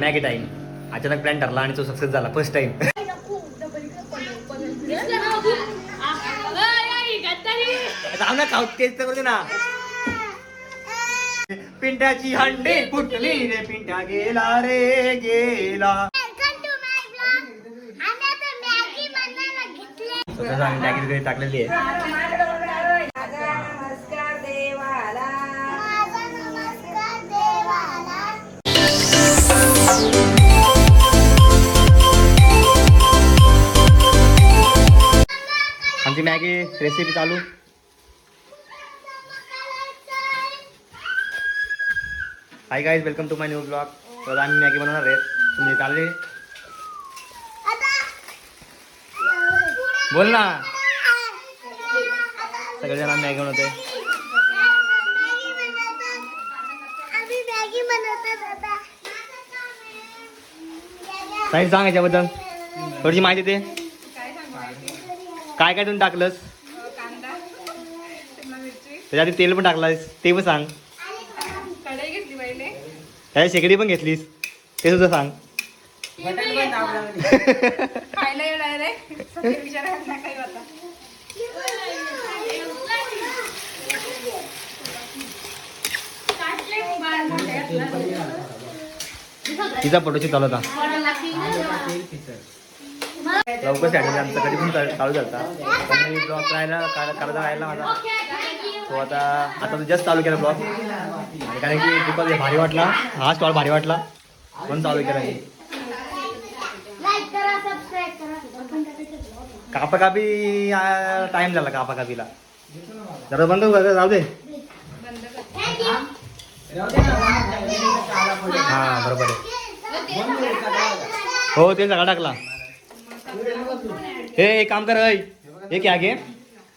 Maggi time. अचानक plan ठरला आणि तो सक्सेस झाला फर्स्ट टाइम. ना खाऊ तेच तर ना. पिंट्याची हंडी फुटली रे पिंट्या गेला रे गेला. मॅगी घरी टाकलेली आहे. आमची मॅगी रेसिपी चालू. Hi guys, welcome to my new blog. तर आम्ही मॅगी बनवणार आहेत. तुम्ही चालले बोल ना. सगळेजण आम्ही मॅगी बनवतोय. काही सांग याच्याबद्दल थोडीशी माहिती दे. काय काय तुम्ही टाकलंस त्याच्यात? तेल पण टाकलास ते पण सांग. कढई घेतली पहिले, त्याची शेगडी पण घेतलीस ते सुद्धा सांग. खायला येणार रे विचारायला काही होता. तिचा फोटोशूट चालू होता. लवकर स्टार्ट आमचं कधी पण चालू झाला. मी ब्लॉग करायला राहिला माझा. तो आता तो जस्ट चालू केला ब्लॉग. कारण की खूपच भारी वाटला, हा स्टॉल भारी वाटला म्हणून चालू केला. कापाकापी टाइम झाला कापाकापीला. जरा बंद जाऊ दे. हा बरोबर आहे. हो ते सगळा टाकला. हे एक काम कर, हे क्या घे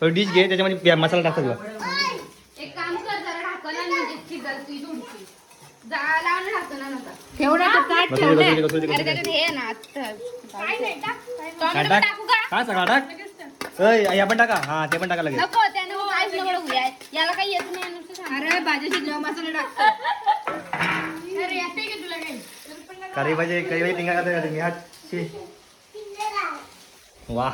थोडी डिश घे त्याच्यामध्ये मसाला टाकतो तुला. एक काम कर, जरा ढाकण आण म्हणजे शिजलती झुडकी. जाळा लावून ढाकण आण आता. एवढा तर ताट ठेवले. अरे त्याच्यात हे ना काय नाही टाक. टाकू का? काय सगळा टाक. या पण टाका. हा ते पण टाका लगेच. नको त्याने काहीच नको होऊया. याला काही येत नाही नुसतं सांग. अरे भाजी शिजल्यावर मसाला टाकतो. अरे येते की तुला काही? करी पाहिजे टिंगा करता मी हात. वा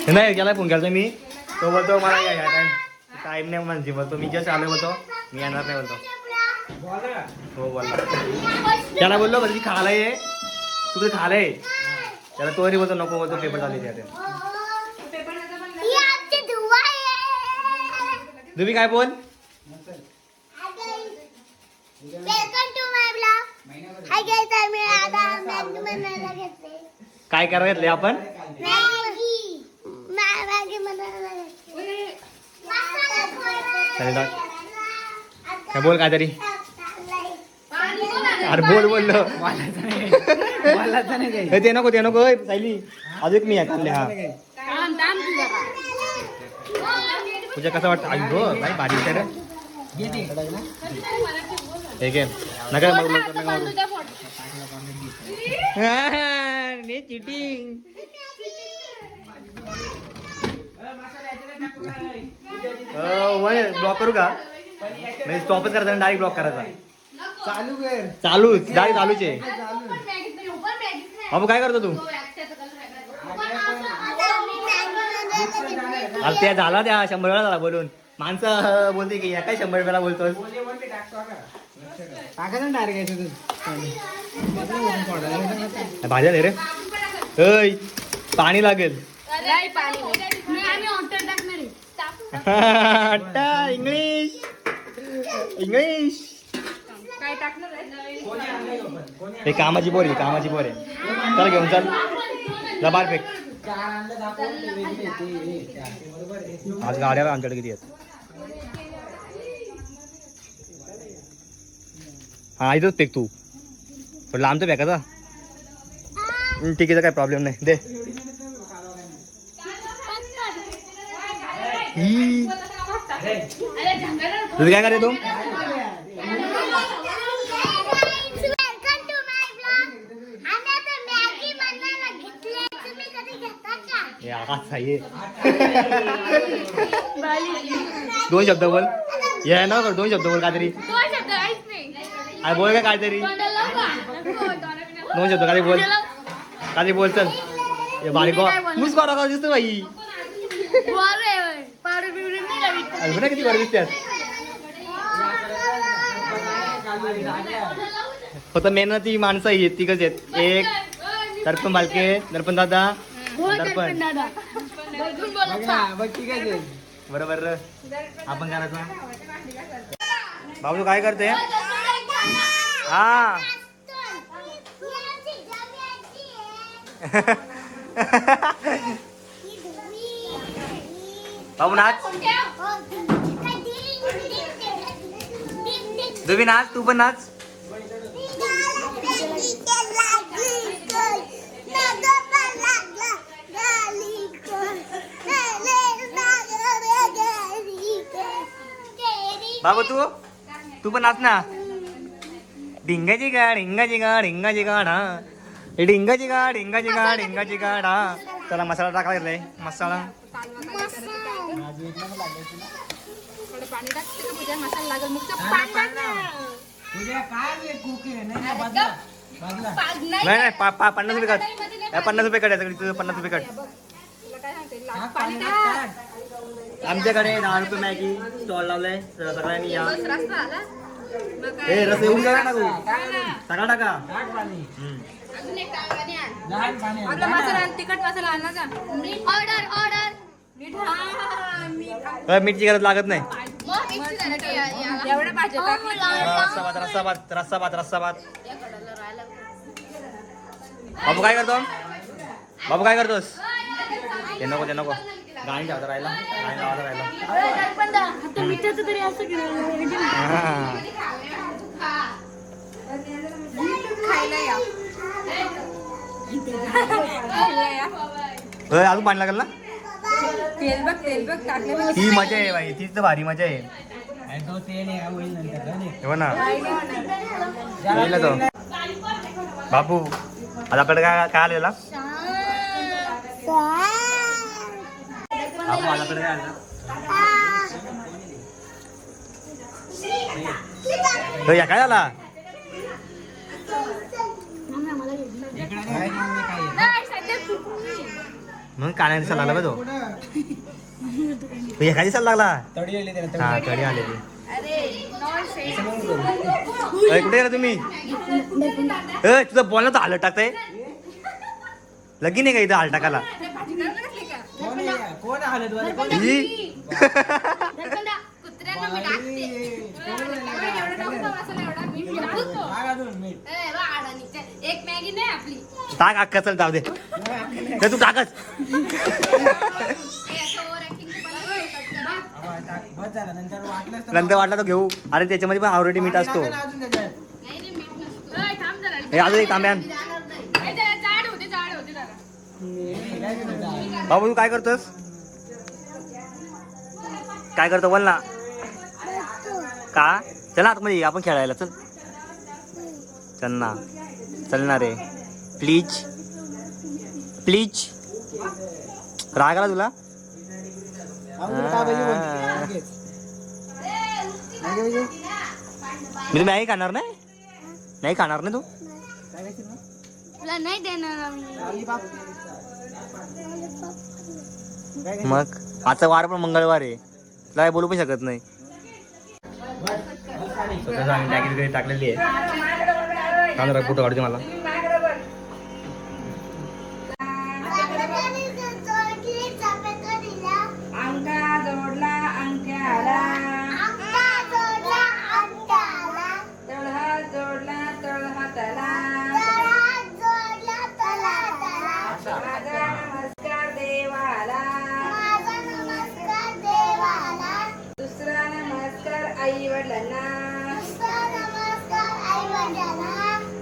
नाही याला फोन केला मी. तो बोलतो मला या टाइम नाही म्हणजे बोलतो मी जस्ट आलो बोलतो मी येणार नाही बोलतो. हो बोलला. त्याला बोललो म्हणजे खायला ये तू तर खायला ये. त्याला तोही बोलतो नको बोलतो पेपर चालू आहे. तुम्ही काय बोल. काय करायला घेतले आपण? काय बोल काहीतरी. अरे बोल बोललो ते नको ते नको सायली. अजून मी आहे हा. तुझ्या कसं वाटतं? आई गो काय भारी विचार ठीक आहे. नका चिटिंग. ब्लॉक करू का? म्हणजे स्टॉपच करायचा डायरेक्ट ब्लॉक करायचा. चालू डायरेक्ट चालूच आहे. बाबू काय करतो तू? अरे त्या झाला त्या 100 वेळा झाला बोलून. माणसं बोलते की या काय 100 वेळा बोलतोस. भाज्या रे रे पाणी लागेल. इंग्लिश इंग्लिश काय टाकणार? हे कामाची बोर आहे कामाची बोर आहे. चल घेऊन चल जबार फेक. आज गाड्या आमच्याकडे किती आहेत? हा इथंच फेक तू पण लांबचं फेकायचा. ठीक आहे काय प्रॉब्लेम नाही दे. तुम्ही काय करे तू? दोन शब्द बोल. या ना दोन शब्द बोल काहीतरी. अरे बोल का काहीतरी दोन शब्द काहीतरी बोल चल बारीक मुस बारा दिसतो बाई अजून किती बरं दिसतात फक्त मेहनती माणसं आहेत तिघच आहेत एक दर्पण बालके दर्पण दादा दर्पण बरोबर आपण करायचं बाबू काय करते हा बाबू नाच तुम्ही नाच तू पण नाच बाबू तू पण नाच ना ढिंगाची गा ढिंगाची गा ढिंगाची गाडा ढिंगाची गा ढिंगाची गा ढिंगाची गाडा त्याला मसाला टाकायला लागलाय मसाला नाही नाही 50 रुपये कट 50 रुपये कट तुझं 50 रुपये कट आमच्याकडे 10 रुपये मॅगी स्टॉल लावलाय सगळ्यांनी या रस येऊन गेला ना तू सगळा टाका तिखट मसाला आणा ऑर्डर ऑर्डर मीठची गरज लागत नाही एवढं पाहिजे रस्सा भात बाबू काय करतो बाबू काय करतोस ते नको गाणी ठेवता राहिला गाणी लावायला राहिला मिठाचं तरी असं अजून पाणी लागेल ना तेल बघ टाकले ही मजा आहे बाई तीच तर भारी मजा आहे हो ना येईल तो बापू आता आपल्याकडे काय आलेला बापू आपल्याकडे काय आलं या काय झाला मग कान्या दिसायला लागला तो एका दिसायला लागला हा तडी आलेली कुठे गेला तुम्ही तुझं बोलणं तर हालत टाकताय लगीन आहे का इथं हाल टाकायला एक मॅगी नाही आपली टाक अक्का चल जाऊ दे तू टाकच नंतर वाटला तो घेऊ अरे त्याच्यामध्ये पण ऑलरेडी मीठ असतो हे अजून एक तांब्यान बाबू तू काय करतोस काय करतो बोल ना का चल आतमध्ये आपण खेळायला चल चल ना रे प्लीज राग आला तुला मी तुम्ही नाही खाणार नाही खाणार नाही तू तुला नाही देणार मग आजचा वार पण मंगळवार आहे तुला काय बोलू पण शकत नाही स्वतः टाकलेली आहे कुठं काढते मला आई वडिलांना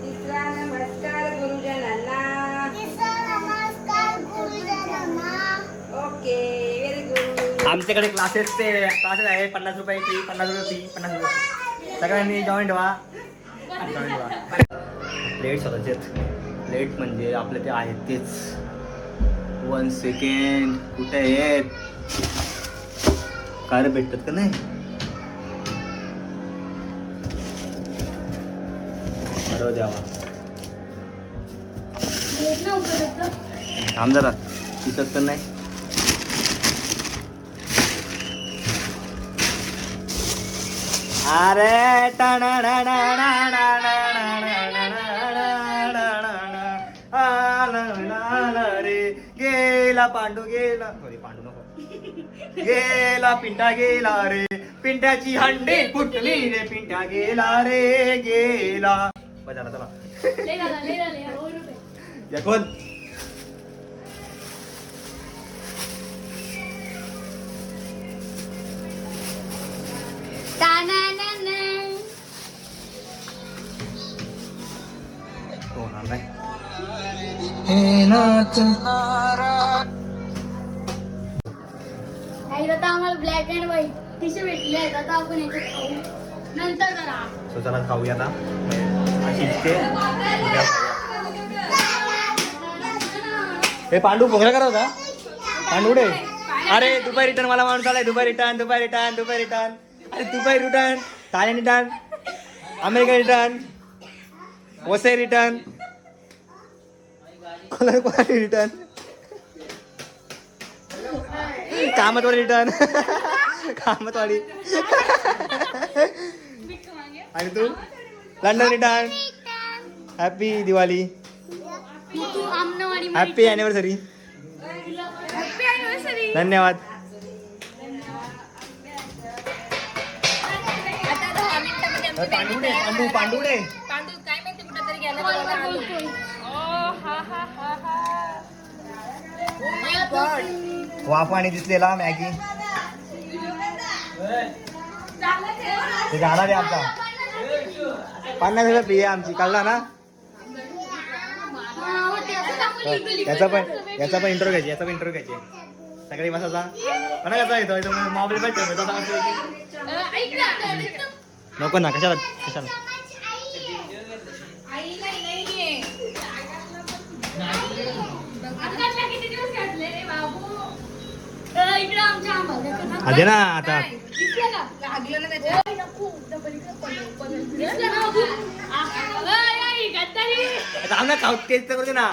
तिसरा नमस्कार गुरुजनांना ओके व्हेरी गुड आमच्याकडे क्लासेस आहे 50 रुपये फी 50 रुपये फी 50 रुपये सगळ्यांनी जॉईन व्हा प्लेट स्वतःचे प्लेट म्हणजे आपले ते आहेत तेच 1 सेकंड कुठे आहेत काय भेटतात का नाही वाढव द्यावा. थांब जरा दिसत तर नाही. अरे रे गेला पांडू गेला. सॉरी पांडू नको. गेला पिंटा गेला रे, पिंट्याची हंडी फुटली रे, पिंट्या गेला रे गेला. बस झाला चला. कोण आता आम्हाला ब्लॅक अँड व्हाईट टिशर्ट भेटले आहेत. आता आपण याच्यात खाऊ नंतर करा. सो चला खाऊया आता. अशी इतके हे पांडू भोगला करा होता. पांडू कुठे? अरे दुपारी रिटर्न मला माणूस आलाय. दुपारी रिटर्न दुपारी रिटर्न दुपारी रिटर्न. अरे दुपारी return, Thailand return, America return, Vasai return, Kolhapur return, Kamatwadi return, Kamatwadi. आणि तू London return. Happy Diwali, happy anniversary. धन्यवाद. पांडुडे पांडू पांडुडे पांडू काय माहिती कुठेतरी गेला. वाफाने दिसलेला मॅगी ते जाणार आहे आता. 50 रुपये फी आहे आमची, कळला ना. याचा पण इंटरव्ह्यू घ्यायची, याचा पण इंटरव्ह्यू घ्यायची. सगळी बसायचा म्हणा कसा येतो मोबाईल पण नको ना. कशाला कशाला अरे ना आता आम्हाला खाऊ टेस्ट करू दे ना.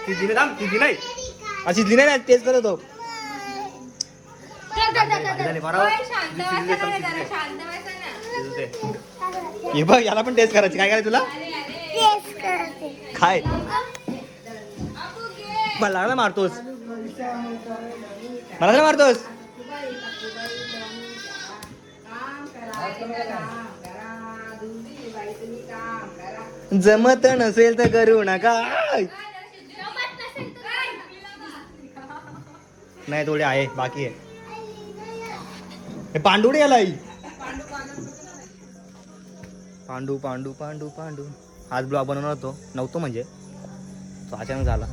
शिजली थांब, शिजली नाही. शिजली नाही ना, टेस्ट करत होतो. हे बघ याला पण टेस्ट करायची. काय करायचं तुला? खाय. मला ना मारतोस, मला ना मारतोस. जमत नसेल तर करू नका. नाही थोडे आहे बाकी आहे. हे पांडुडे याला पांडू पांडू पांडू पांडू. आज ब्लॉग बनवणार होतो, नव्हतो म्हणजे तो अचानक झाला.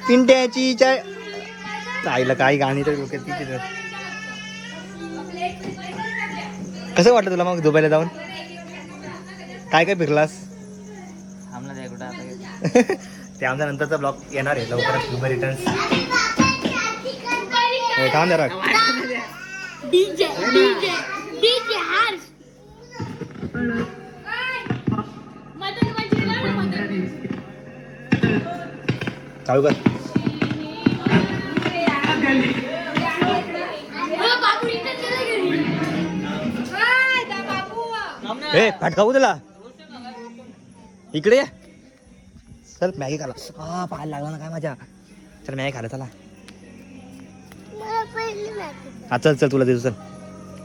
पिंट्याची आईला काही गाणी तर डोक्यात तिथे. कसं वाटलं तुला मग दुबईला जाऊन? काय काय फिरलास? ते आमचा नंतरचा ब्लॉग येणार आहे लवकरच. दुबई रिटर्न थांब जरा. चालू कर. ए फटकावू तुला इकडे. चल मॅगी खाला. पाहायला लागला ना काय माझ्या. चल मॅगी खाला चला. हा चल चल तुला देतो चल.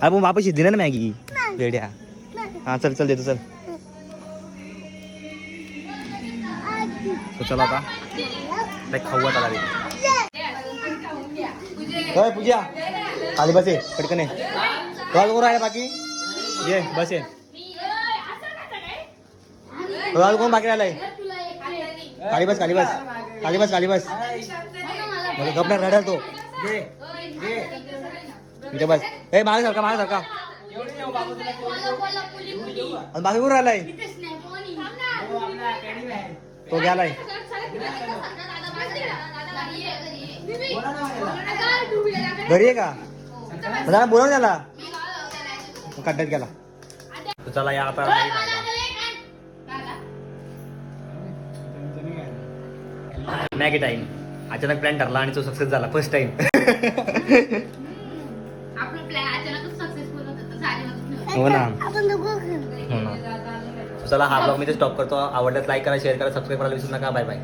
अरे मग वापस दिली ना मॅगी वेड्या. हा चल चल देतो चल. चला आता खाऊ आता. होय पूजा खाली बसे पटकन आहे. कॉल राहिला बाकी ये बस ये. कोण बाकी राहिलाय? खाली बस खाली बस खाली बस खाली बस. गपना रडाल तो इथे बस. ए मागे सारखा मागे सारखा. बाकी कोण राहिलाय? तो गेलाय. घरी आहे का? जरा बोलव त्याला. खड्ड्यात गेला. तर चला या आता मॅगी टाइम. अचानक प्लॅन ठरला आणि तो सक्सेस झाला फर्स्ट टाइम. हो ना. हो ना. चला हा ब्लॉग मी ते स्टॉप करतो. आवडल्यास लाईक करा, शेअर करा, सबस्क्राईब करायला विसरू नका. Bye bye.